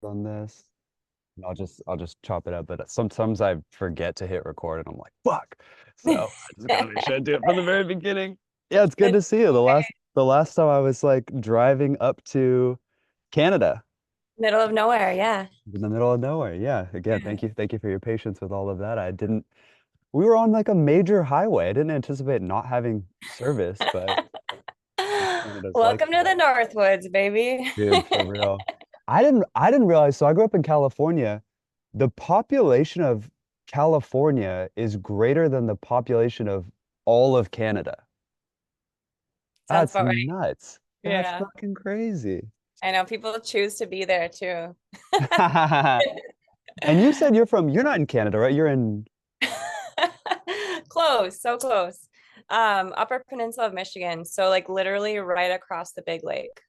on this. And I'll just chop it up. But sometimes I forget to hit record and I'm like, fuck. So I just gotta make sure I do it from the very beginning. Yeah, it's good It's to see you. The last time I was like driving up to Canada middle of nowhere. Yeah. in the middle of nowhere. Yeah. Again, thank you for your patience with all of that. We were on like a major highway. I didn't anticipate not having service, but Canada's like Welcome to that. the Northwoods, baby. Dude, for real. I didn't realize, so I grew up in California. The population of California is greater than the population of all of Canada. Sounds That's about right. nuts. That's Yeah. fucking crazy. I know people choose to be there too. And you said you're not in Canada, right? You're in, Close, so close. Upper Peninsula of Michigan. So like literally right across the big lake.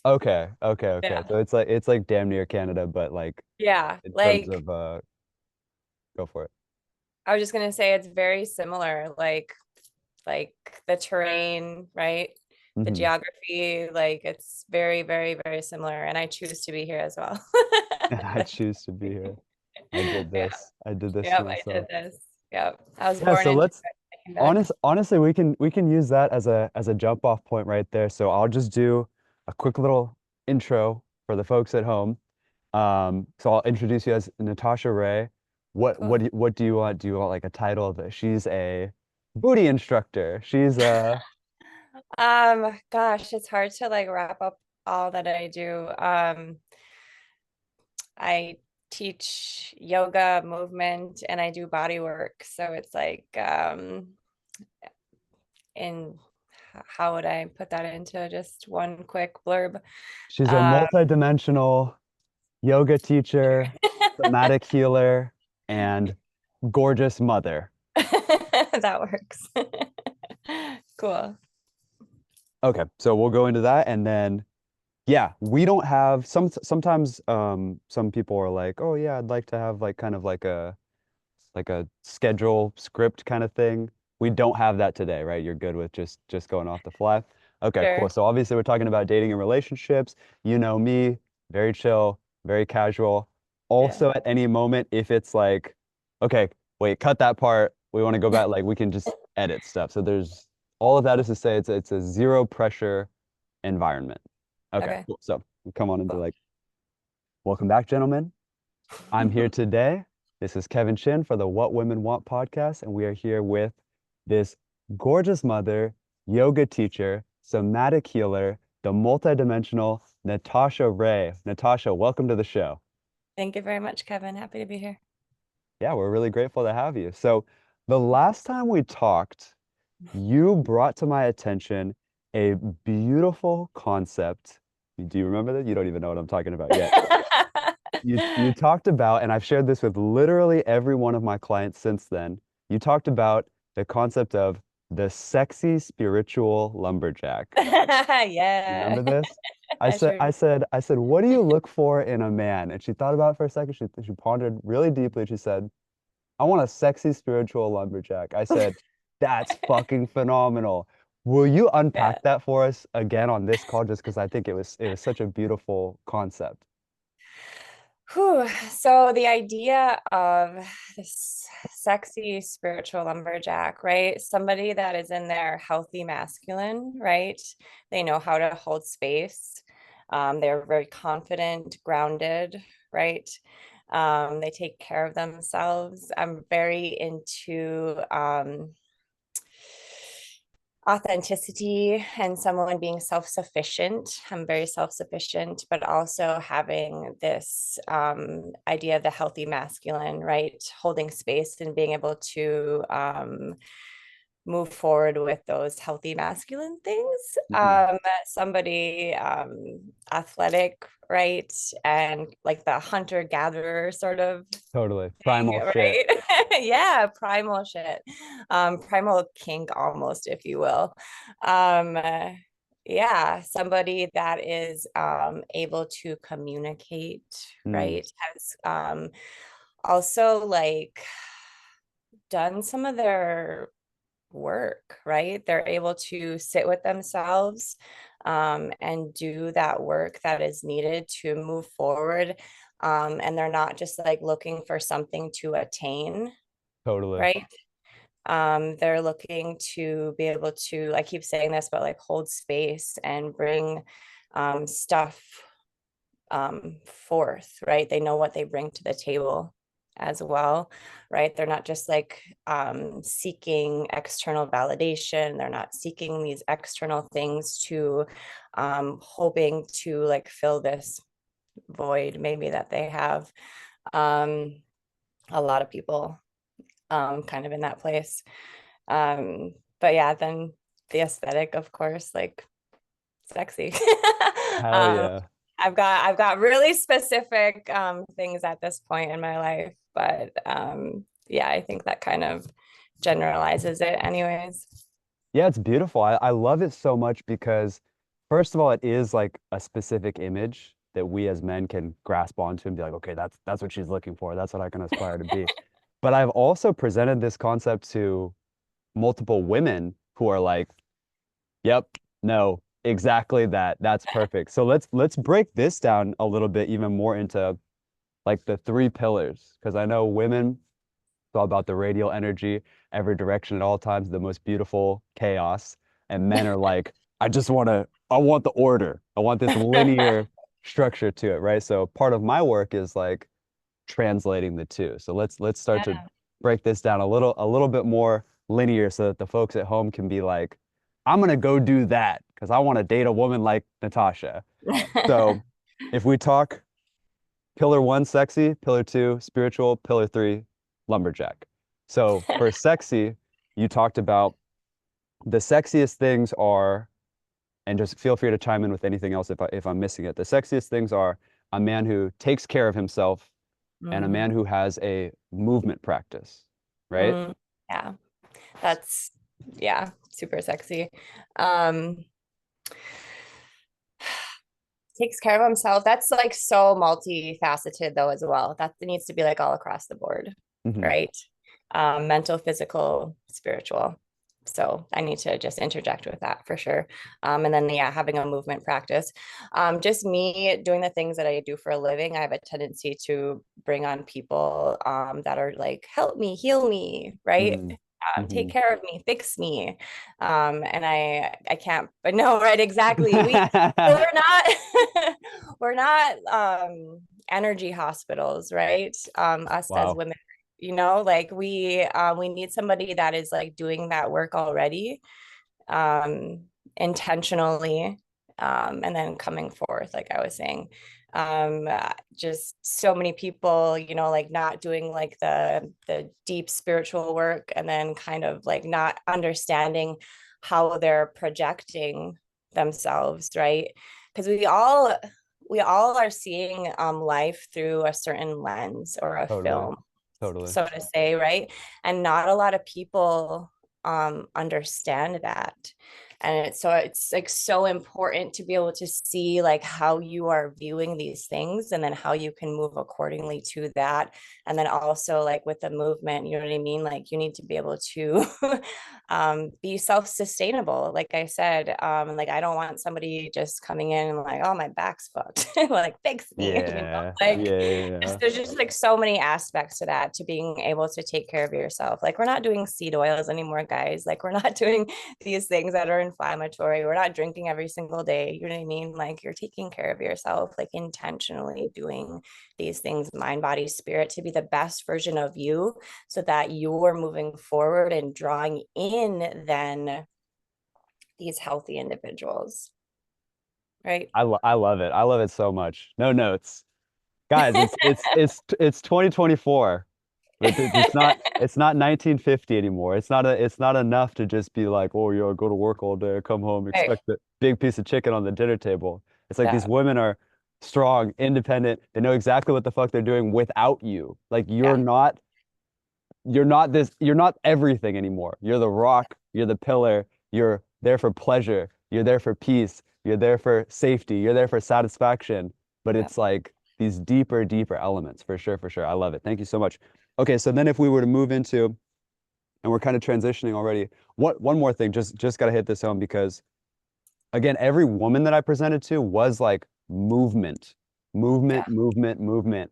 okay, okay, okay. Yeah. So it's like damn near Canada, but like Yeah. in terms Like of go for it. I was just gonna say it's very similar. Like the terrain, right? The Hmm. geography, like it's very, very, very similar. And I choose to be here as well. I choose to be here. I did Yeah. this. I did this to Yep, I did myself. this. Yep. I was Yeah, born so into let's it. I came back. honestly we can use that as a jump off point right there. So I'll just do a quick little intro for the folks at home. So I'll introduce you as Natasha Ray. Cool. What do you want? Do you want like a title of it? She's a booty instructor. She's Gosh, it's hard to like wrap up all that I do. I teach yoga movement and I do body work. So it's like in how would I put that into just one quick blurb? she's a Uh, multi-dimensional yoga teacher, somatic healer, and gorgeous mother. that works. Cool. Okay, so we'll go into that and then yeah, we don't have sometimes some people are like, "Oh yeah, I'd like to have like kind of like a schedule script kind of thing." We don't have that today, right? You're good with just going off the fly. Okay, cool. Sure. So obviously we're talking about dating and relationships. You know me, very chill, very casual. Yeah. Also at any moment if it's like, okay, wait, cut that part. We want to go back, like we can just edit stuff. So there's all of that is to say it's a zero pressure environment. Okay, Okay. cool. So we come on into Cool. like, welcome back, gentlemen. I'm here today. This is Kevin Chin for the What Women Want podcast, and we are here with this gorgeous mother, yoga teacher, somatic healer, the multidimensional Natasha Ray. Natasha, welcome to the show. Thank you very much, Kevin. Happy to be here. Yeah, we're really grateful to have you. So, the last time we talked, you brought to my attention a beautiful concept. Do you remember that? You don't even know what I'm talking about yet. You talked about, and I've shared this with literally every one of my clients since then. You talked about the concept of the sexy spiritual lumberjack. You Yeah. remember this? I I said, sure I do. said, I said, what do you look for in a man? And she thought about it for a second. She pondered really deeply. She said, I want a sexy spiritual lumberjack. I said, that's fucking phenomenal. Will you Yeah. unpack that for us again on this call? Just because I think it was such a beautiful concept. Whew. So the idea of this sexy spiritual lumberjack, right? Somebody that is in their healthy masculine, right? They know how to hold space. They're very confident, grounded, right? They take care of themselves. I'm very into authenticity and someone being self-sufficient. I'm very self-sufficient, but also having this idea of the healthy masculine, right? Holding space and being able to move forward with those healthy masculine things. Mhm. Somebody athletic, right? And like the hunter gatherer sort of Totally. thing, Primal shit. right? Yeah, primal shit. Primal kink almost, if you will. Um, yeah, somebody that is able to communicate, Mm, right? Has also like done some of their work, right? They're able to sit with themselves and do that work that is needed to move forward And they're not just like looking for something to attain, Totally. right? They're looking to be able to, I keep saying this, but like hold space and bring stuff forth, right? They know what they bring to the table as well, right? They're not just like seeking external validation. They're not seeking these external things to hoping to like fill this void maybe that they have. Um, a lot of people kind of in that place. But yeah, then the aesthetic, of course, like sexy. Hell um, yeah. I've got really specific things at this point in my life, but yeah, I think that kind of generalizes it anyways. Yeah, it's beautiful. I love it so much because, first of all, it is like a specific image that we as men can grasp onto and be like, okay, that's what she's looking for. That's what I can aspire to be. But I've also presented this concept to multiple women who are like, yep, no, exactly that. That's perfect. So let's break this down a little bit even more into like the three pillars, because I know women, it's all about the radial energy, every direction at all times, the most beautiful chaos. And men are like, I want the order. I want this linear structure to it, right? So part of my work is like translating the two. So let's start to Yeah. break this down a little bit more linear so that the folks at home can be like, I'm gonna go do that because I want to date a woman like Natasha. So if we talk pillar one, sexy, pillar two, spiritual, pillar three, lumberjack. So for sexy, you talked about the sexiest things are, and just feel free to chime in with anything else if I'm missing it. The sexiest things are a man who takes care of himself and a Mm, man who has a movement practice, right? mm, yeah, that's yeah, super sexy. Um, takes care of himself. That's like so multifaceted though as well. That needs to be like all across the board, Hmm. right? Mental, physical, spiritual. So I need to just interject with that for sure. And then yeah, having a movement practice. Just me doing the things that I do for a living, I have a tendency to bring on people that are like, help me, heal me, right? Hmm. Take Hmm. care of me, fix me. And I can't, but no, right, exactly. So we're not we're not energy hospitals, right? Us as Wow. women, like we need somebody that is like doing that work already, um, intentionally, and then coming forth, like I was saying. Just so many people, like not doing like the deep spiritual work, and then kind of like not understanding how they're projecting themselves, right? Because we all are seeing life through a certain lens or a Totally. film, Totally. so to say, right? And not a lot of people understand that. And it's like so important to be able to see like how you are viewing these things, and then how you can move accordingly to that. And then also like with the movement, you know what I mean, like you need to be able to be self-sustainable, like I said. Like I don't want somebody just coming in and like, oh, my back's fucked, like fix me, Yeah. like Yeah. Yeah. there's just like so many aspects to that, to being able to take care of yourself. Like we're not doing seed oils anymore, guys. Like we're not doing these things that are inflammatory. We're not drinking every single day. You know what I mean? Like you're taking care of yourself, like intentionally doing these things, mind, body, spirit, to be the best version of you, so that you're moving forward and drawing in then these healthy individuals, right? I love it. I love it so much. No notes. Guys, it's 2024. But it's not 1950 anymore. It's not enough to just be like, oh, yo, go to work all day, come home, Right. expect the big piece of chicken on the dinner table. It's like these Yeah. women are strong, independent. They know exactly what the fuck they're doing without you. Like Yeah. you're not everything anymore. You're the rock, you're the pillar, you're there for pleasure, you're there for peace, you're there for safety, you're there for satisfaction. But Yeah. it's like these deeper, deeper elements for sure, for sure. I love it. Thank you so much. Okay, so then if we were to move into, and we're kind of transitioning already, what one more thing, just gotta hit this home because again, every woman that I presented to was like movement. Yeah. movement, movement, movement.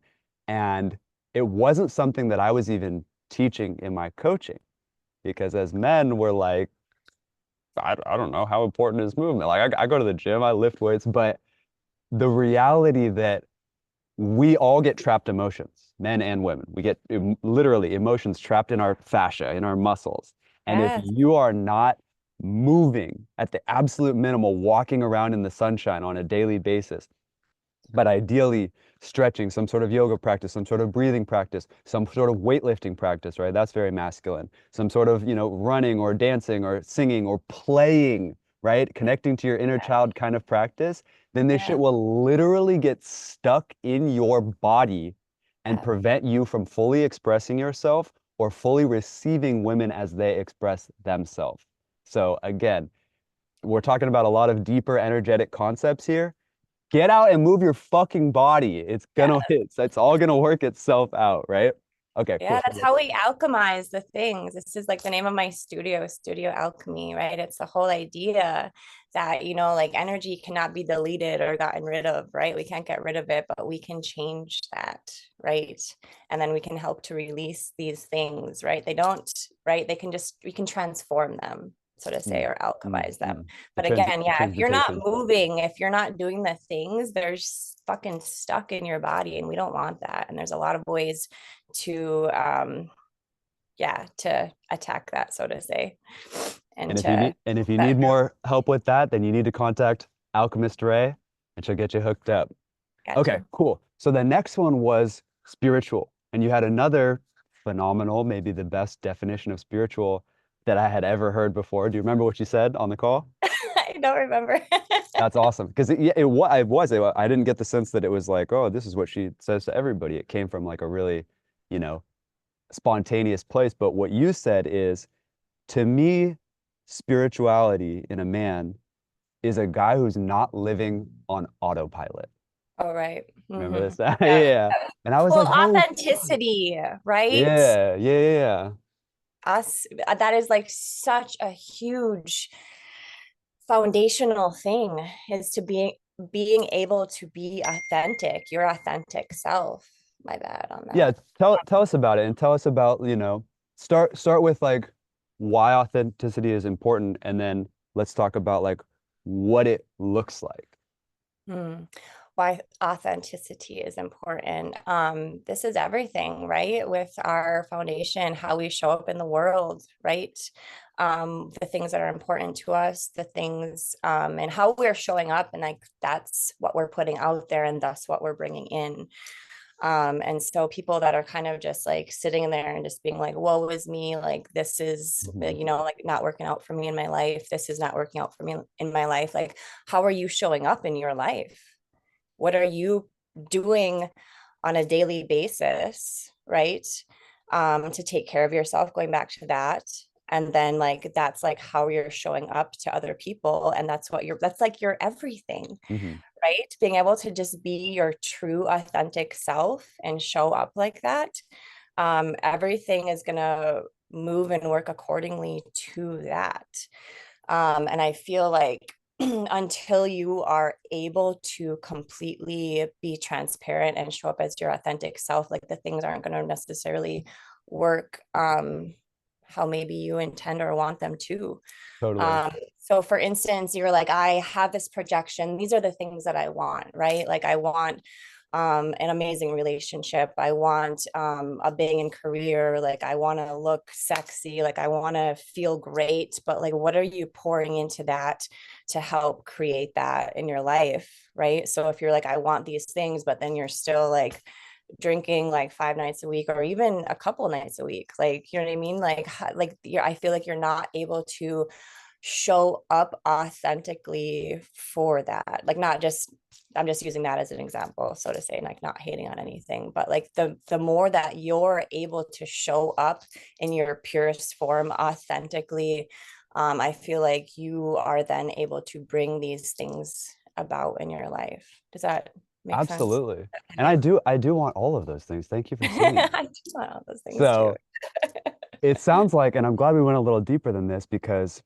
And it wasn't something that I was even teaching in my coaching because as men, we're like, I don't know how important is movement. Like I go to the gym, I lift weights, but the reality that we all get trapped emotions, men and women. We get literally emotions trapped in our fascia, in our muscles. And if Yes. you are not moving at the absolute minimal, walking around in the sunshine on a daily basis, but ideally stretching, some sort of yoga practice, some sort of breathing practice, some sort of weightlifting practice, right? That's very masculine. Some sort of, running or dancing or singing or playing, right? Connecting to your inner child kind of practice, then this shit Yeah. will literally get stuck in your body and Yeah. prevent you from fully expressing yourself or fully receiving women as they express themselves. So again, we're talking about a lot of deeper energetic concepts here. Get out and move your fucking body. It's Yeah. gonna it's all gonna work itself out, right? Okay, Yeah, cool. that's how we alchemize the things. This is like the name of my studio, Studio Alchemy, right? It's the whole idea that, like energy cannot be deleted or gotten rid of, right? We can't get rid of it, but we can change that, right? And then we can help to release these things, right? They don't, right? We can transform them, so to say, Mm, or mm, alchemize them. mm. But again, The yeah, if you're not transmutation. moving, if you're not doing the things, they're fucking stuck in your body, and we don't want that. And there's a lot of ways to yeah, to attack that, so to say, and to And if you that need more help with that, then you need to contact Alchemist Ray and she'll get you hooked up. got Okay, you. cool. So the next one was spiritual. And you had another phenomenal, maybe the best definition of spiritual that I had ever heard before. Do you remember what you said on the call? I don't remember. That's awesome because I didn't get the sense that it was like, oh, this is what she says to everybody. It came from like a really, you know, spontaneous place. But what you said is, to me, spirituality in a man is a guy who's not living on autopilot. All right. Remember Mm-hmm. this? Yeah. Yeah. And I was Well, like, holy fuck. authenticity, right? Yeah, yeah, yeah, Us, that is like such a huge foundational thing, is to being able to be authentic, your authentic self. My bad on yeah. that. Tell us about it and tell us about, start with like why authenticity is important and then let's talk about like what it looks like. Hmm. Why authenticity is important. This is everything, right? With our foundation, how we show up in the world, right? The things that are important to us, the things, and how we're showing up, and like that's what we're putting out there, and thus what we're bringing in. And so people that are kind of just like sitting in there and just being like, woe is me, like this is, Mhm. like not working out for me in my life. This is not working out for me in my life. Like, how are you showing up in your life? What are you doing on a daily basis, right? To take care of yourself, going back to that. And then like that's like how you're showing up to other people. And that's like your everything, Mhm. right? Being able to just be your true authentic self and show up like that. Everything is gonna move and work accordingly to that. And I feel like until you are able to completely be transparent and show up as your authentic self, like the things aren't going to necessarily work how maybe you intend or want them to. Totally. So for instance, you're like, I have this projection. These are the things that I want, right? Like I want an amazing relationship. I want a banging career. Like I want to look sexy. Like I want to feel great. But like, what are you pouring into that to help create that in your life, right? So if you're like, I want these things, but then you're still like drinking like 5 nights a week or even a couple nights a week, like you know what I mean, like I feel like you're not able to show up authentically for that, like not just, I'm just using that as an example, so to say, like not hating on anything, but like the more that you're able to show up in your purest form authentically, I feel like you are then able to bring these things about in your life. Does that make sense? Absolutely. And Okay. I do want all of those things. Thank you for saying that. I just want all those things too. So it sounds like, and I'm glad we went a little deeper than this because,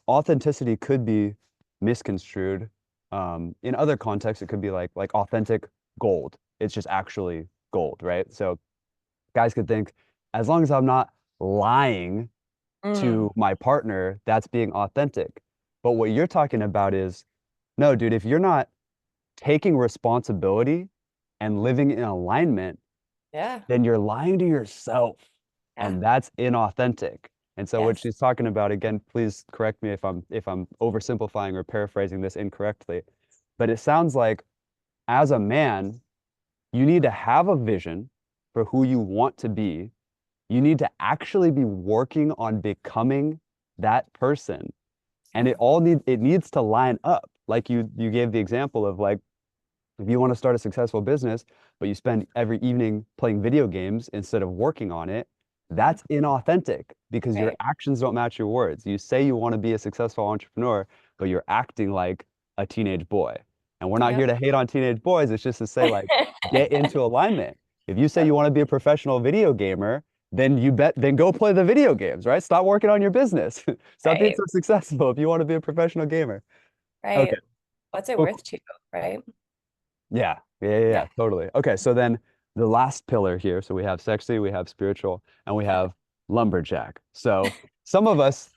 authenticity could be misconstrued. In other contexts, it could be like authentic gold. It's just actually gold, right? So guys could think, as long as I'm not lying to Mm, my partner, that's being authentic. But what you're talking about is, no, dude, if you're not taking responsibility and living in alignment, yeah. then you're lying to yourself. Yeah. And that's inauthentic. And so what Yes. she's talking about, again, please correct me if I'm oversimplifying or paraphrasing this incorrectly, but it sounds like as a man, you need to have a vision for who you want to be. You need to actually be working on becoming that person. And Yeah. it needs to line up. Like you gave the example of like if you want to start a successful business, but you spend every evening playing video games instead of working on it, Yeah. that's inauthentic because your Right. actions don't match your words. You say you want to be a successful entrepreneur, but you're acting like a teenage boy. And we're not here Yep. to hate on teenage boys. It's just to say, like, get into alignment. If you say Yep. you want to be a professional video gamer, then go play the video games, right? Stop working on your business. Stop being Right. so successful if you want to be a professional gamer. Okay. Right. What's it Cool. worth to you? Right. Yeah, Yeah. totally. Okay, so then the last pillar here, so we have sexy, we have spiritual, and we Yeah. have lumberjack. So some of us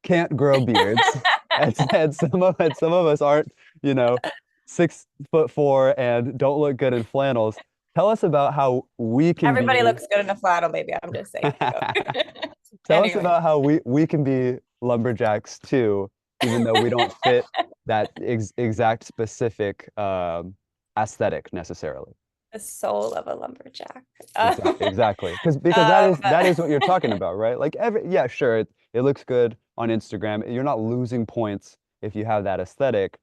can't grow beards, and some of us aren't, you know, 6'4" and don't look good in flannels. Tell us about how we can Everybody be. looks good in a flannel, baby. I'm just saying. So. Tell us Anyway, about how we can be lumberjacks too, even though we don't fit that exact specific aesthetic necessarily. the soul of a lumberjack. Exactly. Because Um, that is what you're talking about, right? Like yeah, sure, it looks good on Instagram. You're not losing points if you have that aesthetic,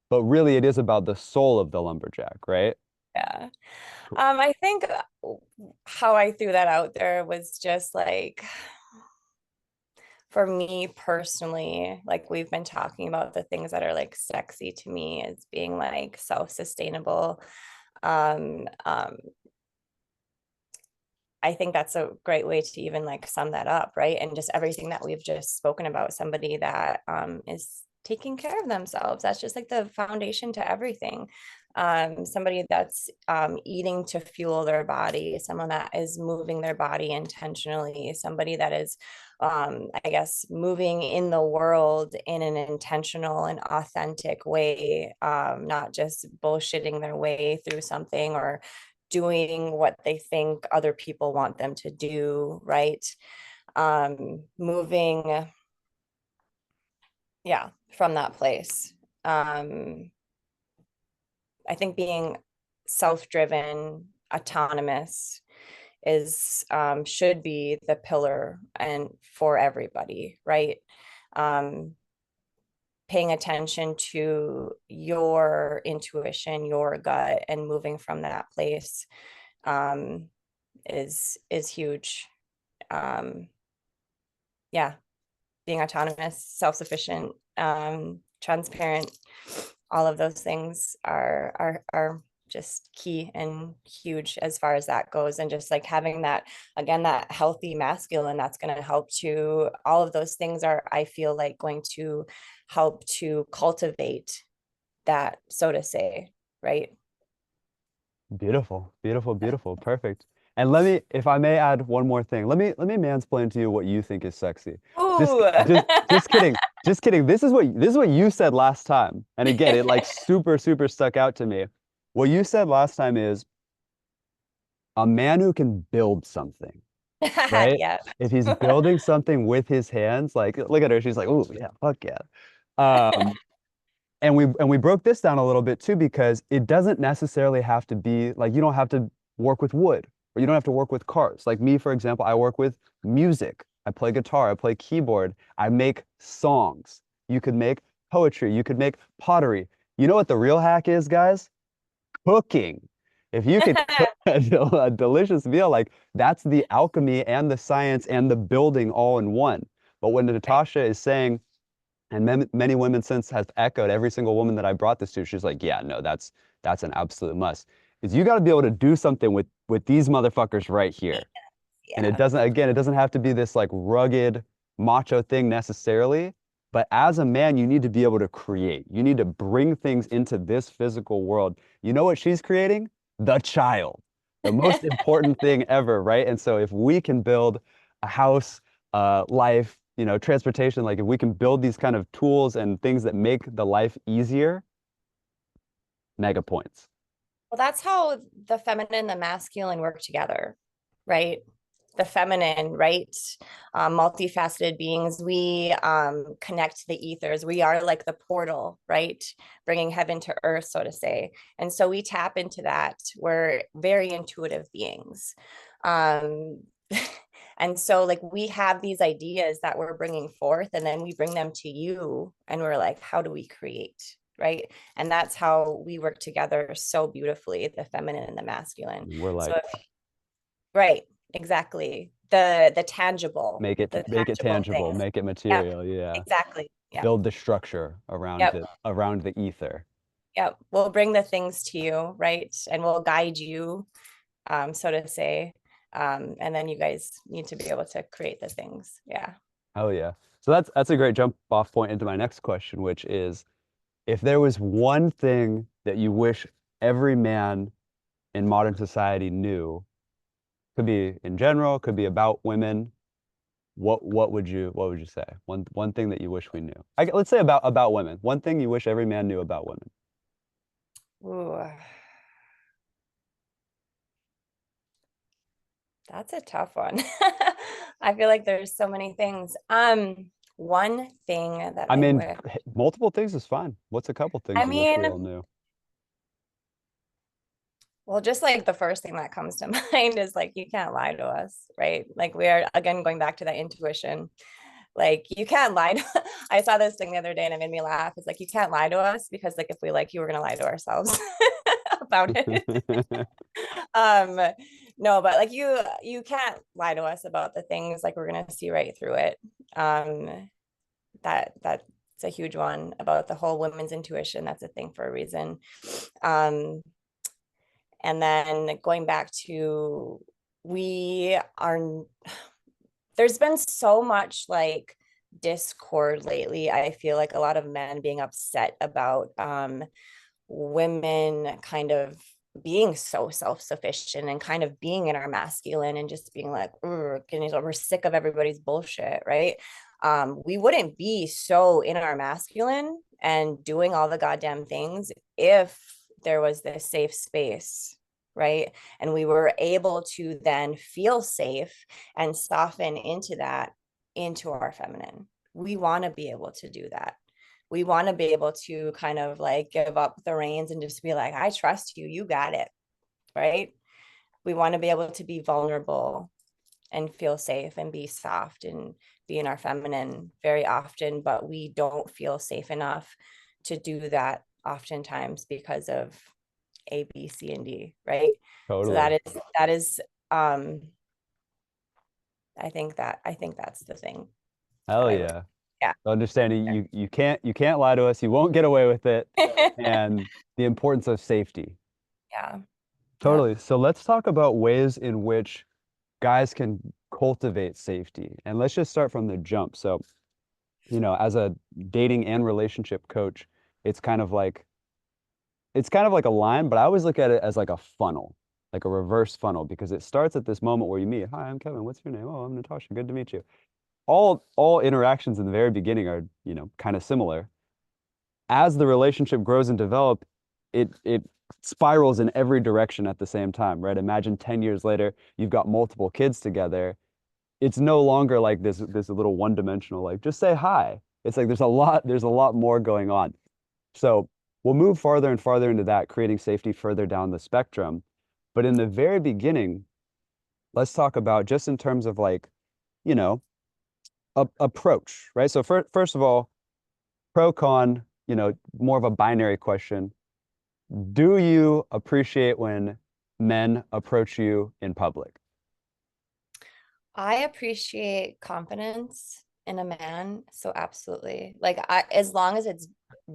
but really it is about the soul of the lumberjack, right? yeah. Cool. I think how I threw that out there was just like, for me personally, like we've been talking about the things that are like sexy to me as being like self-sustainable. Um, um, I think that's a great way to even like sum that up, right? And just everything that we've just spoken about, somebody that is taking care of themselves. That's just like the foundation to everything. Somebody that's eating to fuel their body, someone that is moving their body intentionally, somebody that is, I guess, moving in the world in an intentional and authentic way, not just bullshitting their way through something or doing what they think other people want them to do, right? Moving, yeah, from that place. I think being self-driven, autonomous is should be the pillar and for everybody, right? Um, Paying attention to your intuition, your gut, and moving from that place um, is huge. Um, yeah, being autonomous, self-sufficient, transparent, all of those things are just key and huge as far as that goes. And just like having that, again, that healthy masculine, that's going to help to, all of those things are, I feel like, going to help to cultivate that, so to say, right? Beautiful, beautiful, beautiful. Perfect. And let me, if I may add one more thing, let me mansplain to you what you think is sexy. Just Ooh. just kidding. Just kidding. This is what you said last time. And again, it like super stuck out to me. What you said last time is a man who can build something, right? Yeah. If he's building something with his hands, like look at her, she's like, "Oh, yeah, fuck yeah." Um, and we broke this down a little bit too because it doesn't necessarily have to be like you don't have to work with wood or you don't have to work with cars. Like me, for example, I work with music. I play guitar, I play keyboard, I make songs. You could make poetry, you could make pottery. You know what the real hack is, guys? Cooking. If you could cook a delicious meal, like that's the alchemy and the science and the building all in one. But when Natasha is saying, and many women since have echoed every single woman that I brought this to. She's like, yeah, no, that's an absolute must. Is you got to be able to do something with these motherfuckers right here. And it Yeah. doesn't, again, it doesn't have to be this like rugged macho thing necessarily. But as a man, you need to be able to create. You need to bring things into this physical world. You know what she's creating? the child, the most important thing ever, right? And so if we can build a house, life, transportation, like if we can build these kind of tools and things that make the life easier, mega points. Well, that's how the feminine and the masculine work together, right? The feminine, right? Multifaceted beings. We connect to the ethers. We are like the portal, right? Bringing heaven to earth, so to say. And so we tap into that. We're very intuitive beings. Um, and so, like, we have these ideas that we're bringing forth, and then we bring them to you, and we're like, how do we create? Right. And that's how we work together so beautifully, the feminine and the masculine. We're So like, if right, exactly. The tangible, make it the make it tangible tangible, things. make it Yep, material, yeah. exactly. Yep. Build the structure Yep. around the ether. Yep. We'll bring the things to you, right? And we'll guide you, so to say. And then you guys need to be able to create the things. Yeah. Oh yeah. So that's a great jump off point into my next question, which is if there was one thing that you wish every man in modern society knew, could be in general, could be about women, what would you say? One thing that you wish we knew. Let's say about women. One thing you wish every man knew about women. Ooh, that's a tough one. I feel like there's so many things. One thing that I I mean, wish, multiple things is fine. What's a couple I things you wish we all mean, knew? well, just like the first thing that comes to mind is like, you can't lie to us, right? Like, we are again going back to that intuition. Like, you can't lie to, I saw this thing the other day and it made me laugh. It's like, you can't lie to us because like if we like you, we're gonna lie to ourselves about it. Um, no, but like you can't lie to us about the things, like we're gonna see right through it. That's a huge one about the whole women's intuition. That's a thing for a reason. Um, and then going back to, we are, there's been so much like discord lately. I feel like a lot of men being upset about women kind of being so self-sufficient and kind of being in our masculine and just being like, we're sick of everybody's bullshit, right? We wouldn't be so in our masculine and doing all the goddamn things if there was this safe space, right? And we were able to then feel safe and soften into that, into our feminine. We want to be able to do that. We want to be able to kind of like give up the reins and just be like, I trust you, you got it, right? We want to be able to be vulnerable and feel safe and be soft and be in our feminine very often, but we don't feel safe enough to do that oftentimes because of A, B, C, and D, right? So Totally. that is um I think that's the thing that Hell I wish. yeah. Yeah. Understanding you can't lie to us, you won't get away with it, and the importance of safety. Yeah. Yep. Totally. So let's talk about ways in which guys can cultivate safety. And let's just start from the jump. So, as a dating and relationship coach, it's kind of like it's kind of like a line, but I always look at it as like a funnel, like a reverse funnel, because it starts at this moment where you meet, hi, I'm Kevin, what's your name? Oh, I'm Natasha, good to meet you. All interactions in the very beginning are, kind of similar. As the relationship grows and develop, it spirals in every direction at the same time, right? Imagine 10 years later, you've got multiple kids together. It's no longer like this little one-dimensional, like just say hi. It's like there's a lot more going on. So we'll move farther and farther into that, creating safety further down the spectrum. But in the very beginning, let's talk about just in terms of like, you know, approach, right? So first of all, pro con, more of a binary question. Do you appreciate when men approach you in public? I appreciate confidence in a man. So absolutely. Like as long as it's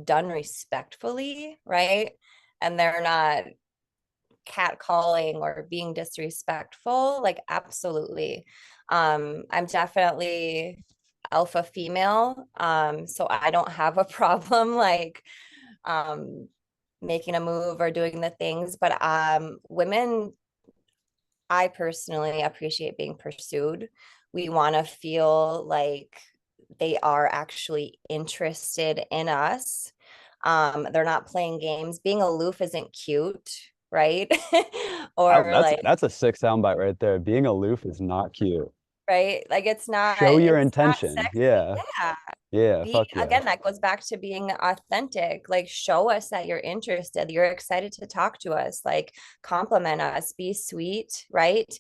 done respectfully, right? And they're not catcalling or being disrespectful, like absolutely. I'm definitely alpha female. So I don't have a problem like um making a move or doing the things. But women, I personally appreciate being pursued. We want to feel like they are actually interested in us. They're not playing games. Being aloof isn't cute, right? Or That's like, that's a sick soundbite right there. Being aloof is not cute. right? Like Show your it's not intention. sexy. Yeah. Yeah. Yeah. Be Fuck yeah. again, that goes back to being authentic. Like show us that you're interested, you're excited to talk to us, like compliment us, be sweet, right?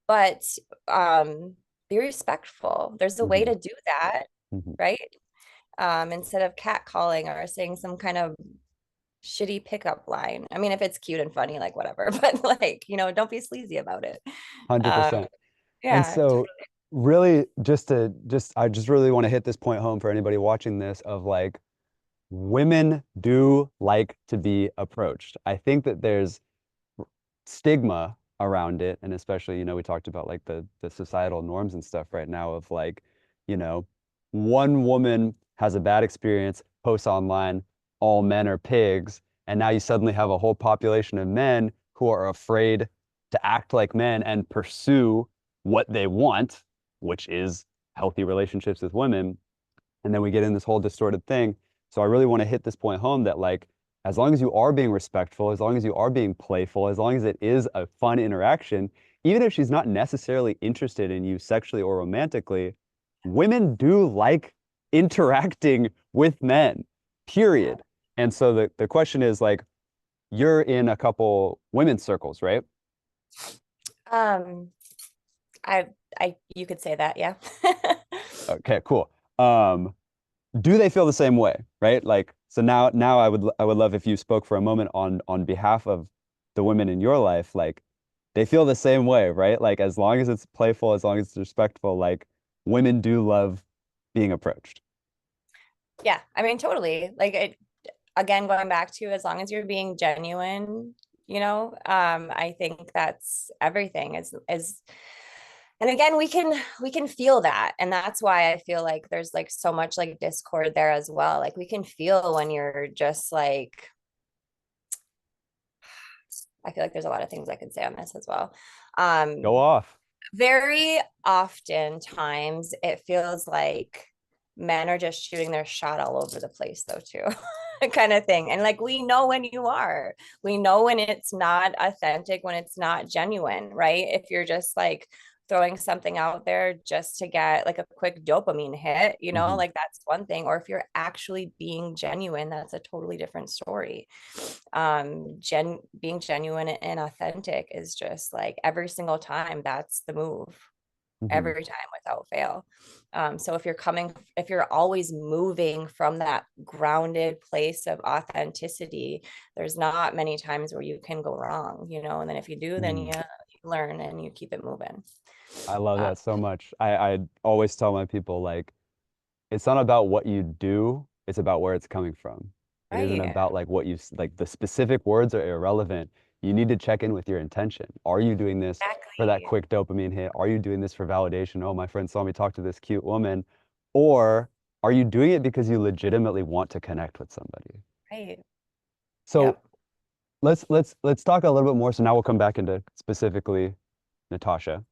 But be respectful. There's a way Hmm. to do that, Hmm. right? Instead of catcalling or saying some kind of shitty pickup line. I mean, if it's cute and funny, like whatever, but like, don't be sleazy about it. Um, 100%. And yeah, so really I just really want to hit this point home for anybody watching this of like women do like to be approached. I think that there's stigma around it, and especially, we talked about like the societal norms and stuff right now of like, you know, one woman has a bad experience, posts online, all men are pigs, and now you suddenly have a whole population of men who are afraid to act like men and pursue what they want, which is healthy relationships with women. And then we get in this whole distorted thing. So I really want to hit this point home that like as long as you are being respectful, as long as you are being playful, as long as it is a fun interaction, even if she's not necessarily interested in you sexually or romantically, women do like interacting with men, yeah. period. And so the question is like, you're in a couple women's circles, right? Um, I you could say that, yeah. Okay, cool. Um, do they feel the same way, right? Like, so now I would love if you spoke for a moment on behalf of the women in your life, like they feel the same way, right? Like as long as it's playful, as long as it's respectful, like women do love being approached. Yeah, I mean, totally. Like it again, going back to as long as you're being genuine, I think that's everything is and again, we can feel that. And that's why I feel like there's like so much like discord there as well. Like we can feel when you're just like I feel like there's a lot of things I could say on this as well. Go Um, off. very often times it feels like men are just shooting their shot all over the place though too. Kind of thing. And like we know when you are. We know when it's not authentic, when it's not genuine, right? If you're just like throwing something out there just to get like a quick dopamine hit, Hmm. like that's one thing. Or if you're actually being genuine, that's a totally different story. Being genuine and authentic is just like every single time that's the move, Hmm. every time without fail. So if you're always moving from that grounded place of authenticity, there's not many times where you can go wrong, and then if you do, then Hmm. you learn and you keep it moving. I love uh, that so much. I always tell my people like it's not about what you do, it's about where it's coming from. It isn't right, about like like the specific words are irrelevant. You need to check in with your intention. Are you doing this for that exactly, quick dopamine hit? Are you doing this for validation? Oh, my friend saw me talk to this cute woman. Or are you doing it because you legitimately want to connect with somebody? right, So yep. let's talk a little bit more. So now we'll come back into specifically Natasha.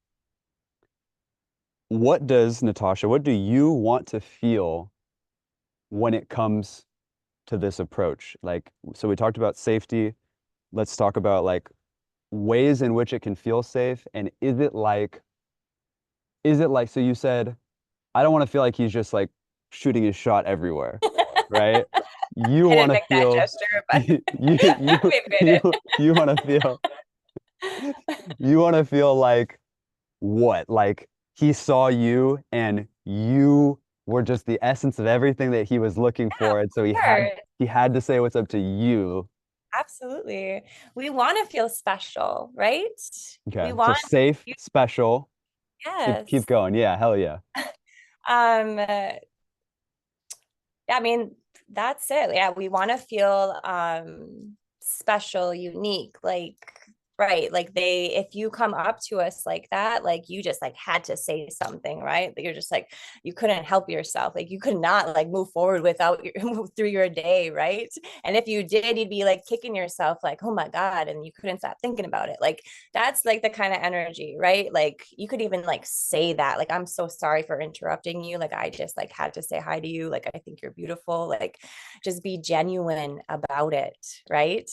What do you want to feel when it comes to this approach? Like, so we talked about safety. Let's talk about like ways in which it can feel safe. And so you said, I don't want to feel like he's just like shooting his shot everywhere, right? You I want didn't to make that feel, gesture, but you, maybe you, you want to feel, I did. you want to feel like what? Like he saw you and you were just the essence of everything that he was looking Yeah, for. And so for sure. he had to say what's up to you. Absolutely. We want to feel special, right? Okay. We So want safe, you, special. Keep yes. going. Yeah, hell yeah. Yeah, I mean, that's it. Yeah, we want to feel special, unique, like right? Like if you come up to us like that, like you just like had to say something, right? That you're just like, you couldn't help yourself. Like you could not like move forward without move through your day, right? And if you did, you'd be like kicking yourself, like, oh my God, and you couldn't stop thinking about it. Like that's like the kind of energy, right? Like you could even like say that, like, I'm so sorry for interrupting you. Like I just like had to say hi to you. Like I think you're beautiful. Like just be genuine about it, right?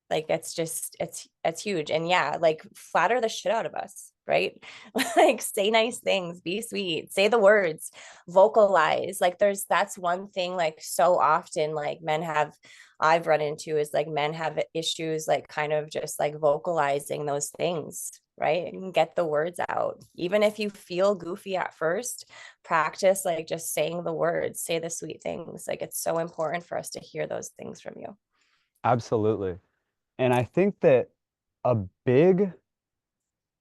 Like it's just it's huge. And yeah, like flatter the shit out of us, right? Like say nice things, be sweet, say the words, vocalize. Like that's one thing like so often like men have, I've run into, is like men have issues like kind of just like vocalizing those things, right? And get the words out. Even if you feel goofy at first, practice like just saying the words, say the sweet things. Like it's so important for us to hear those things from you. Absolutely. And I think that a big,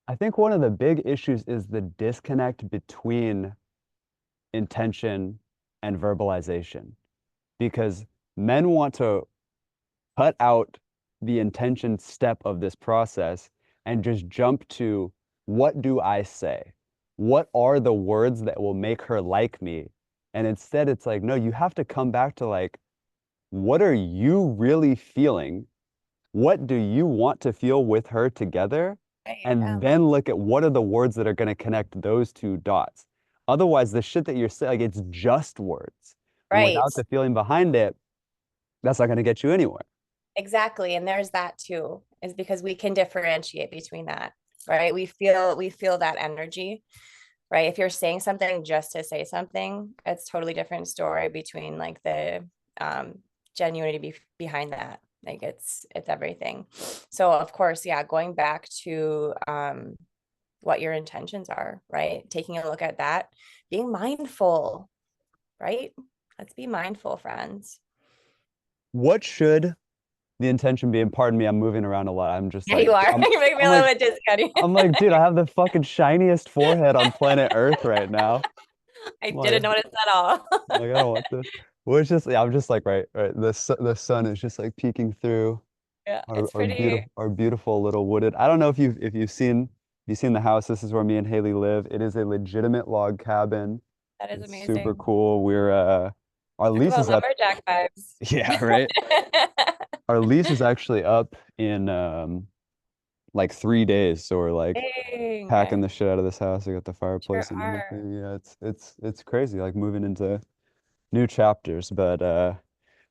I think one of the big issues is the disconnect between intention and verbalization because men want to cut out the intention step of this process and just jump to what do I say? What are the words that will make her like me? And instead, it's like, no, you have to come back to like, what are you really feeling? What do you want to feel with her together? Right. And Yeah. then look at what are the words that are going to connect those two dots. Otherwise, the shit that you're saying, like, it's just words. And Right. without the feeling behind it, that's not going to get you anywhere. Exactly. And there's that too, is because we can differentiate between that, right? We feel that energy, right? If you're saying something just to say something, it's totally different story between like the um genuinity behind that. Like it's everything. So of course, yeah, going back to what your intentions are, right? Taking a look at that, being mindful, right? Let's be mindful, friends. What should the intention be? And pardon me, I'm moving around a lot. I'm just Yeah, like, you are. You're making me I'm a little like, bit dizzy. I'm like, dude, I have the fucking shiniest forehead on planet Earth right now. I I'm like, didn't notice at all. I don't want this. Well, it's just, yeah, I'm just like, right. The sun is just like peeking through Yeah, it's pretty. our beautiful little wooded. I don't know if you've seen the house. This is where me and Haley live. It is a legitimate log cabin. That is It's super amazing. cool. Our Talk lease about is up. lumberjack vibes. Yeah, right. Our lease is actually up in like 3 days. So we're like packing Dang. the shit out of this house. I got the Sure fireplace and are. everything. Yeah, it's crazy, like moving into new chapters. But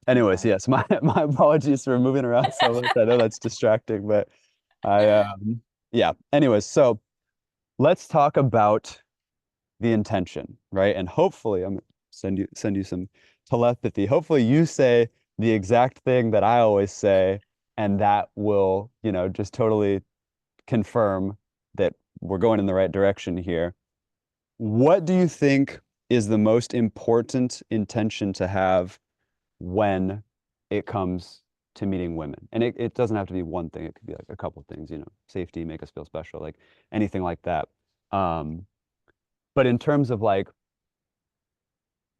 anyways, Yeah. yes, my my apologies for moving around so much. I know that's distracting, but I yeah. Anyways, so let's talk about the intention, right? And hopefully I'm gonna send you some telepathy. Hopefully you say the exact thing that I always say, and that will, just totally confirm that we're going in the right direction here. What do you think is the most important intention to have when it comes to meeting women? And it doesn't have to be one thing. It could be like a couple things, safety, make us feel special, like anything like that. Um, but in terms of like,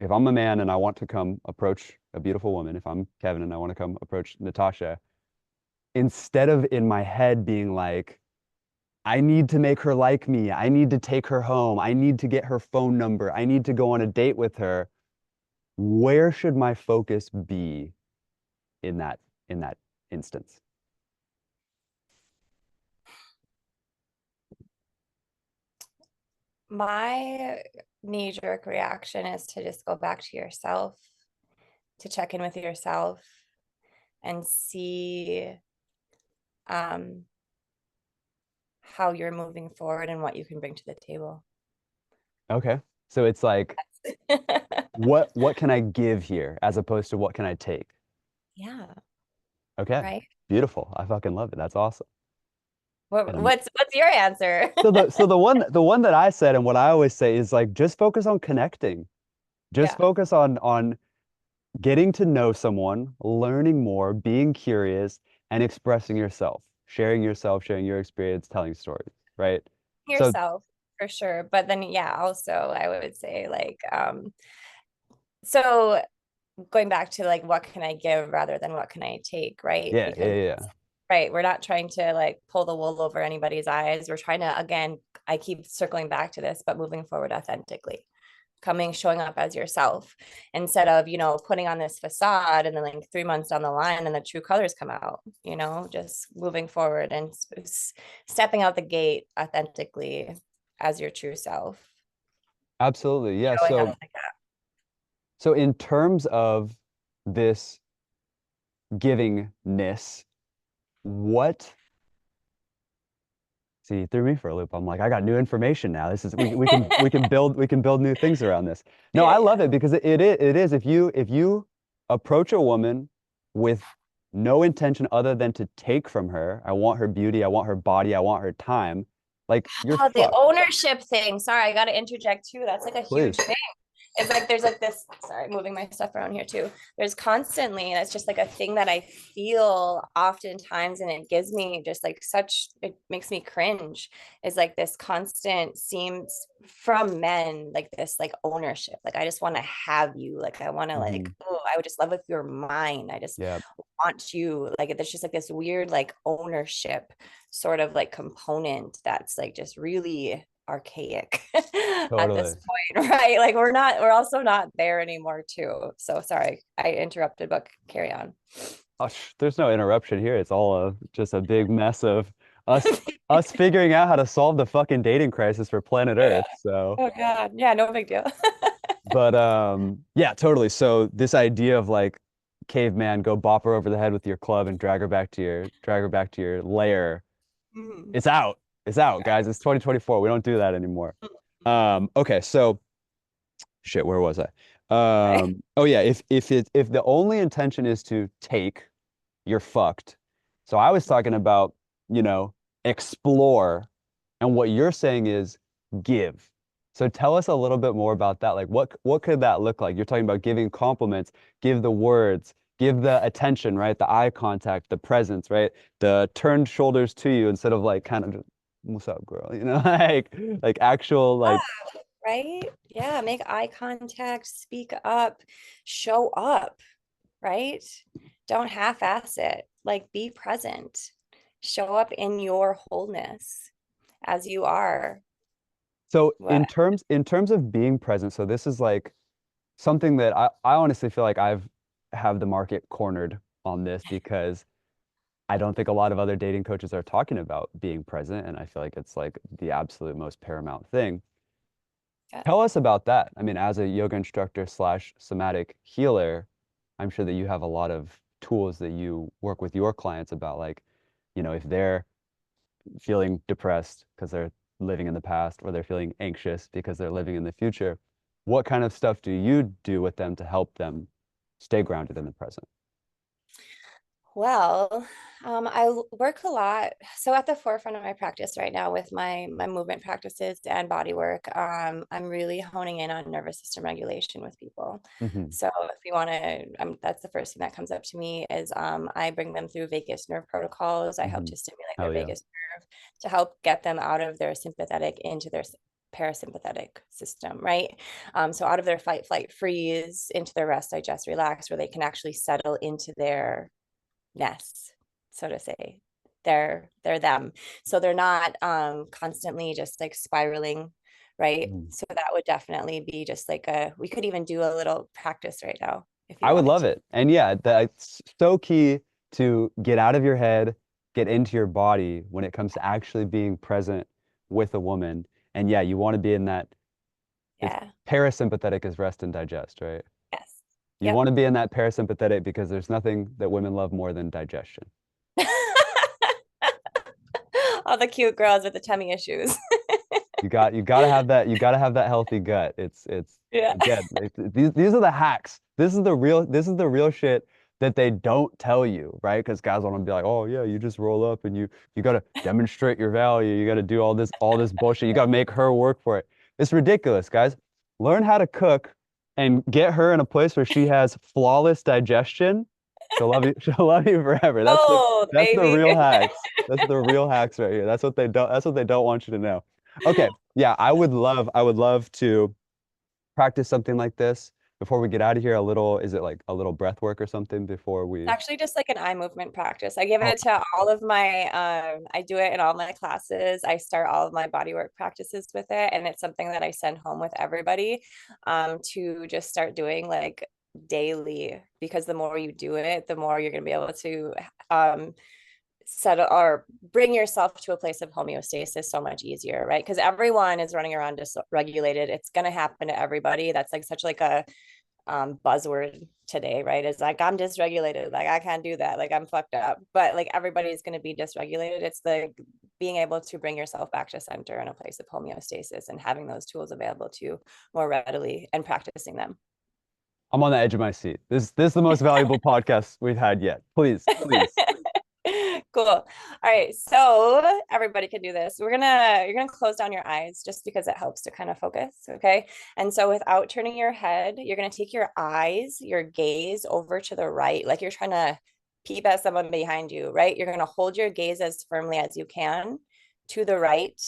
if I'm a man and I want to come approach a beautiful woman, if I'm Kevin and I want to come approach Natasha, instead of in my head being like, I need to make her like me, I need to take her home, I need to get her phone number, I need to go on a date with her, where should my focus be in that instance? My knee-jerk reaction is to just go back to yourself, to check in with yourself and see um, how you're moving forward and what you can bring to the table. Okay. So it's like, what can I give here as opposed to what can I take? Yeah, Okay. right. Beautiful. I fucking love it. That's awesome. And What's your answer? so the one that I said and what I always say is like just focus on connecting. Just Yeah, focus on getting to know someone, learning more, being curious, and expressing yourself, sharing your experience, telling stories, right? So yourself for sure. But then, yeah, also I would say like, so going back to like, what can I give rather than what can I take, right? yeah, yeah, Because yeah. right. We're not trying to like pull the wool over anybody's eyes. We're trying to, again, I keep circling back to this, but moving forward authentically, coming, showing up as yourself instead of, putting on this facade and then like 3 months down the line and the true colors come out, just moving forward and stepping out the gate authentically as your true self, Absolutely. Yeah. showing up like So in terms of this givingness, what see, you threw me for a loop. I'm like, I got new information now. This is we can build new things around this. No, yeah, I yeah. love it because it is if you approach a woman with no intention other than to take from her, I want her beauty, I want her body, I want her time, like you're Oh, the fucked. ownership thing. Sorry, I got to interject too. That's like a huge Please. thing. It's like there's like this, sorry, moving my stuff around here too. There's constantly, and it's just like a thing that I feel oftentimes, and it gives me just like it makes me cringe, is like this constant seems from men, like this like ownership. Like I just want to have you. Like I want to like, Hmm. oh, I would just love if you're mine. I just Yeah, want you. Like there's just like this weird like ownership sort of like component that's like just really archaic at this totally. point, right? Like we're also not there anymore too. So sorry, I interrupted, but carry on. Oh, there's no interruption here. It's all just a big mess of us us figuring out how to solve the fucking dating crisis for planet Yeah. Earth. So Oh God. Yeah, no big deal. but yeah, totally. So this idea of like caveman, go bop her over the head with your club and drag her back to your lair. Mhm. It's out. It's out, guys. It's 2024. We don't do that anymore. Okay, so shit, where was I? Right. Oh yeah, if the only intention is to take, you're fucked. So I was talking about, you know, explore, and what you're saying is give. So tell us a little bit more about that. Like what could that look like? You're talking about giving compliments, give the words, give the attention, right? The eye contact, the presence, right? The turned shoulders to you instead of like kind of just, what's up, girl? You know, like actual like Right? Yeah, make eye contact, speak up, show up, right? Don't half-ass it. Like be present. Show up in your wholeness as you are. so What? in terms of being present, so this is like something that I honestly feel like I've have the market cornered on this because I don't think a lot of other dating coaches are talking about being present, and I feel like it's like the absolute most paramount thing. Yeah. Tell us about that. I mean, as a yoga instructor slash somatic healer, I'm sure that you have a lot of tools that you work with your clients about, like, if they're feeling depressed because they're living in the past or they're feeling anxious because they're living in the future, what kind of stuff do you do with them to help them stay grounded in the present? Well, work a lot. So at the forefront of my practice right now with my movement practices and body work, I'm really honing in on nervous system regulation with people. Hmm. So if you want to, that's the first thing that comes up to me is I bring them through vagus nerve protocols. I help Hmm. to stimulate their Hell yeah. vagus nerve to help get them out of their sympathetic into their parasympathetic system, right? So out of their fight, flight, freeze into their rest, digest, relax, where they can actually settle into their nest, so to say. They're them. So they're not constantly just like spiraling, right? Mhm. So that would definitely be just like we could even do a little practice right now if you I would wanted love to. it. And yeah, that's so key to get out of your head, get into your body when it comes to actually being present with a woman. And yeah, you want to be in that, it's Yeah. parasympathetic is rest and digest, right? Yes. You Yep. want to be in that parasympathetic because there's nothing that women love more than digestion. All the cute girls with the tummy issues. You got to have that healthy gut. It's Yeah. again, these are the hacks. This is the real shit that they don't tell you, right? Because guys want to be like, oh yeah, you just roll up and you got to demonstrate your value. You got to do all this bullshit. You got to make her work for it. It's ridiculous, guys. Learn how to cook and get her in a place where she has flawless digestion. She'll love you. She'll love you forever. That's the Oh, that's the baby. real hacks. That's the real hacks right here. That's what they don't want you to know. Okay. Yeah, I would love to practice something like this. before we get out of here, a little, is it like a little breath work or something before It's we? actually just like an eye movement practice. I give Oh, it to all of my I do it in all my classes. I start all of my body work practices with it, and it's something that I send home with everybody to just start doing like daily, because the more you do it, the more you're going to be able to settle or bring yourself to a place of homeostasis so much easier, right? Because everyone is running around dysregulated. It's going to happen to everybody. That's like such like a buzzword today, right? Is like, I'm dysregulated, like I can't do that, like I'm fucked up, but like everybody's going to be dysregulated. It's the being able to bring yourself back to center in a place of homeostasis and having those tools available to you more readily and practicing them. I'm on the edge of my seat. This is the most valuable podcast we've had yet. Please, please. Cool. All right. So everybody can do this. You're gonna close down your eyes just because it helps to kind of focus. Okay. And so without turning your head, you're gonna take your eyes, your gaze over to the right, like you're trying to peep at someone behind you, right? You're gonna hold your gaze as firmly as you can to the right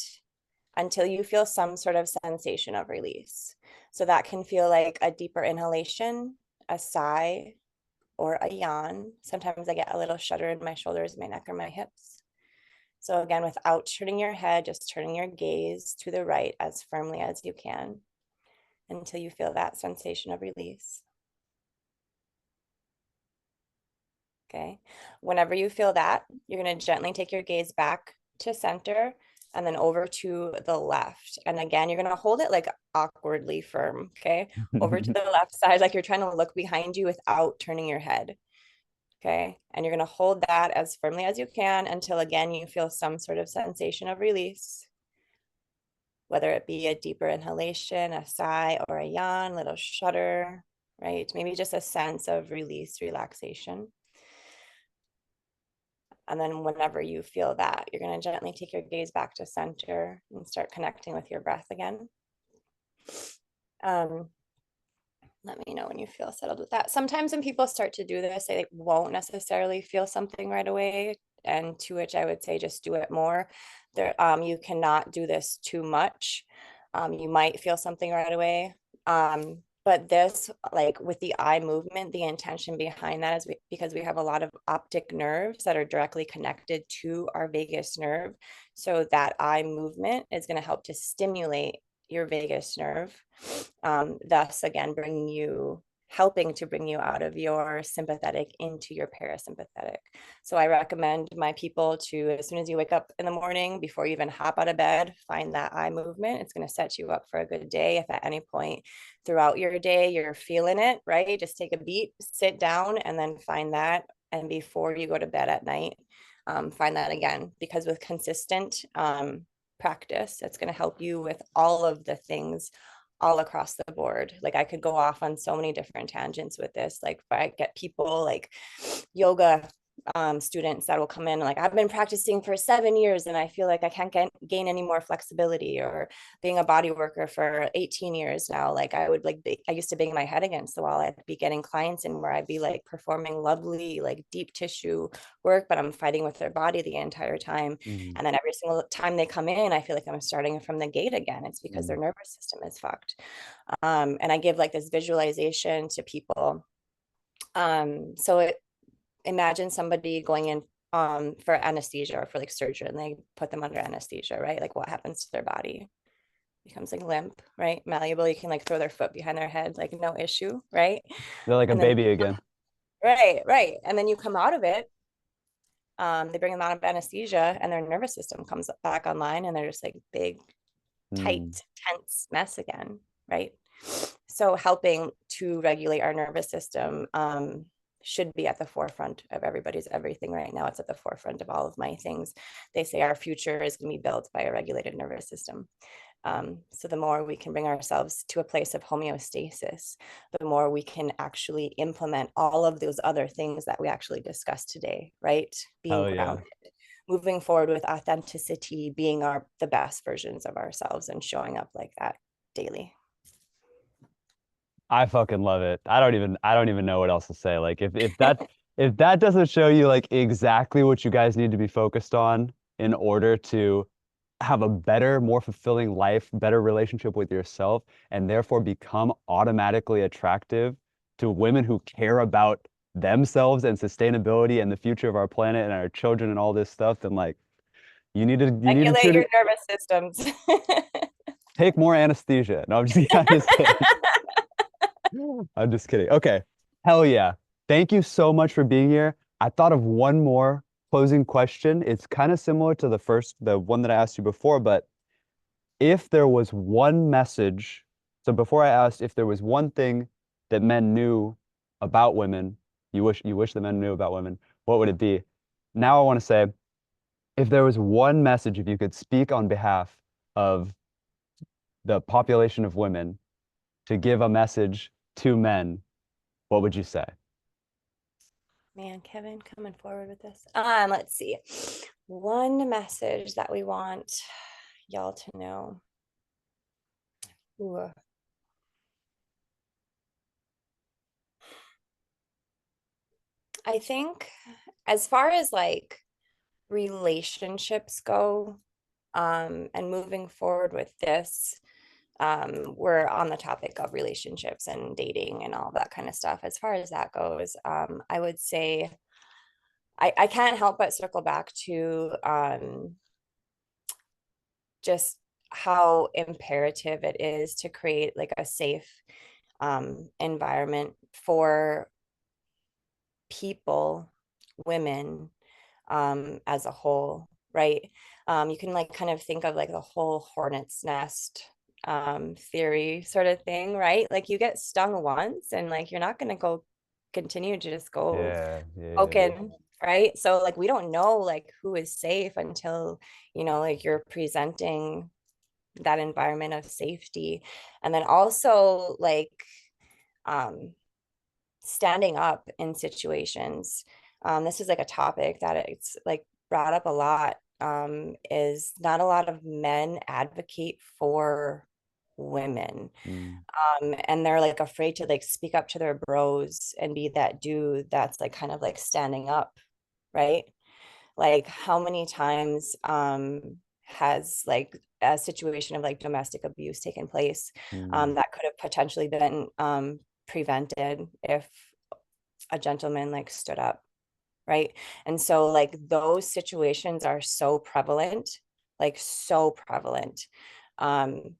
until you feel some sort of sensation of release. So that can feel like a deeper inhalation, a sigh, or a yawn. Sometimes I get a little shudder in my shoulders, my neck, or my hips. So again, without turning your head, just turning your gaze to the right as firmly as you can until you feel that sensation of release. Okay. Whenever you feel that, you're going to gently take your gaze back to center and then over to the left. And again, you're going to hold it like awkwardly firm. Okay. Over to the left side, like you're trying to look behind you without turning your head. Okay. And you're going to hold that as firmly as you can until again you feel some sort of sensation of release, whether it be a deeper inhalation, a sigh, or a yawn, little shudder, right? Maybe just a sense of release, relaxation. And then whenever you feel that, you're going to gently take your gaze back to center and start connecting with your breath again. Um, let me know when you feel settled with that. Sometimes when people start to do this, they won't necessarily feel something right away. And to which I would say just do it more. There, you cannot do this too much. You might feel something right away. But this, like with the eye movement, the intention behind that is because we have a lot of optic nerves that are directly connected to our vagus nerve. So that eye movement is going to help to stimulate your vagus nerve, thus again helping to bring you out of your sympathetic into your parasympathetic. So I recommend my people to, as soon as you wake up in the morning, before you even hop out of bed, find that eye movement. It's going to set you up for a good day. If at any point throughout your day you're feeling it, right? Just take a beat, sit down, and then find that. And before you go to bed at night, find that again, because with consistent practice, it's going to help you with all of the things all across the board. Like I could go off on so many different tangents with this. Like if I get people like yoga students that will come in like, I've been practicing for 7 years and I feel like I can't gain any more flexibility, or being a body worker for 18 years now, like I would I used to bang my head against the wall. I'd be getting clients in where I'd be like performing lovely like deep tissue work, but I'm fighting with their body the entire time. Mhm, And then every single time they come in, I feel like I'm starting from the gate again. It's because mhm. their nervous system is fucked. And I give like this visualization to people. So imagine somebody going in for anesthesia or for like surgery, and they put them under anesthesia, right? Like what happens to their body? Becomes like limp, right? Malleable. You can like throw their foot behind their head, like no issue, right? They're like a And then baby again. right. And then you come out of it. They bring them out of anesthesia and their nervous system comes back online and they're just like big, tight, Mm. tense mess again, right? So helping to regulate our nervous system should be at the forefront of everybody's everything right now. It's at the forefront of all of my things. They say our future is going to be built by a regulated nervous system. So the more we can bring ourselves to a place of homeostasis, the more we can actually implement all of those other things that we actually discussed today, right? Being Hell yeah. grounded, moving forward with authenticity, being the best versions of ourselves and showing up like that daily. I fucking love it. I don't even know what else to say. Like if that doesn't show you like exactly what you guys need to be focused on in order to have a better, more fulfilling life, better relationship with yourself, and therefore become automatically attractive to women who care about themselves and sustainability and the future of our planet and our children and all this stuff, then like you need to Regulate tune your it, nervous systems. take more anesthesia. No, I'm just, I'm just kidding. I'm just kidding. Okay. Hell yeah. Thank you so much for being here. I thought of one more closing question. It's kind of similar to the one that I asked you before, but if there was one message, so before I asked if there was one thing that men knew about women, you wish the men knew about women, what would it be? Now I want to say, if there was one message, if you could speak on behalf of the population of women to give a message to men, what would you say? Man, Kevin, coming forward with this. Let's see. One message that we want y'all to know. Ooh. I think as far as like relationships go, and moving forward with this, we're on the topic of relationships and dating and all that kind of stuff. As far as that goes, I would say I can't help but circle back to just how imperative it is to create like a safe environment for people, women, as a whole, right? You can like kind of think of like the whole hornet's nest theory sort of thing, right? Like you get stung once and like you're not going to go continue to just go Yeah, yeah, poking, right? So like we don't know like who is safe until, like you're presenting that environment of safety. And then also like um standing up in situations. This is like a topic that it's like brought up a lot. Is not a lot of men advocate for women. mm, And they're like afraid to like speak up to their bros and be that dude that's like kind of like standing up, right? Like how many times has like a situation of like domestic abuse taken place mm. that could have potentially been prevented if a gentleman like stood up, right? And so like those situations are so prevalent, like so prevalent. Um,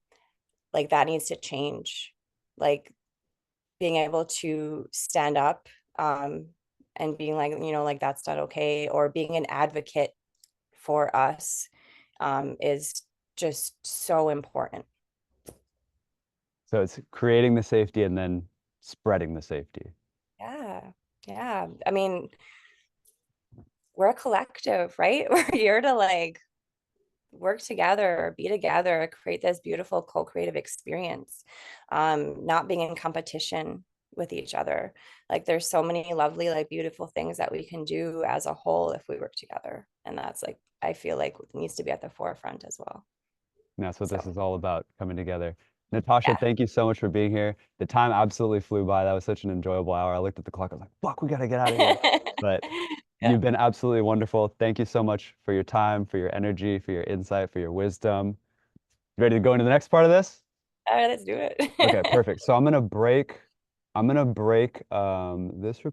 like that needs to change. Like being able to stand up and being like, like that's not okay, or being an advocate for us is just so important. So it's creating the safety and then spreading the safety. Yeah. Yeah. I mean, we're a collective, right? We're here to like work together, be together, create this beautiful co-creative experience, not being in competition with each other. Like there's so many lovely, like beautiful things that we can do as a whole if we work together. And that's like, I feel like needs to be at the forefront as well. And that's what this So is all about, coming together. Natasha, yeah. thank you so much for being here. The time absolutely flew by. That was such an enjoyable hour. I looked at the clock. I was like, fuck, we got to get out of here. But Yeah. you've been absolutely wonderful. Thank you so much for your time, for your energy, for your insight, for your wisdom. You ready to go into the next part of this? All right, let's do Okay, it. perfect. So I'm gonna break this recording.